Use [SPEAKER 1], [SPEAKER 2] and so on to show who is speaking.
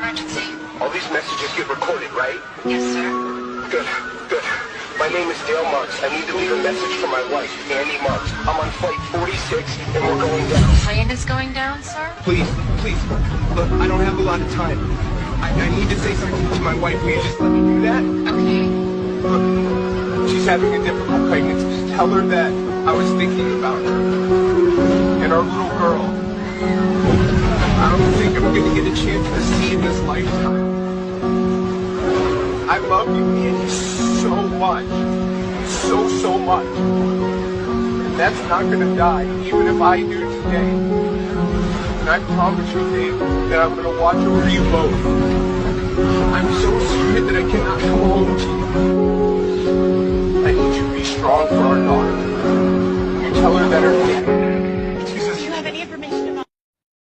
[SPEAKER 1] emergency?
[SPEAKER 2] All these messages get recorded, right?
[SPEAKER 1] Yes, sir.
[SPEAKER 2] Good, good. My name is Dale Marks. I need to leave a message for my wife, Andy Marks. I'm on flight 46 and we're going down.
[SPEAKER 1] Plane is going down, sir?
[SPEAKER 2] Please, please. Look, I don't have a lot of time. I need to say something to my wife. Will you just let me do that?
[SPEAKER 1] Okay.
[SPEAKER 2] Look, she's having a difficult pregnancy. Just tell her that I was thinking about her. And our little girl. I don't think I'm going to get a chance to see in this lifetime. I love you, Andy, so much. So much. And that's not going to die, even if I do today. And I promise you, Dave, that I'm going to watch over you both. I'm so scared that I cannot come home to you. I need you to be strong for our daughter. You tell her that her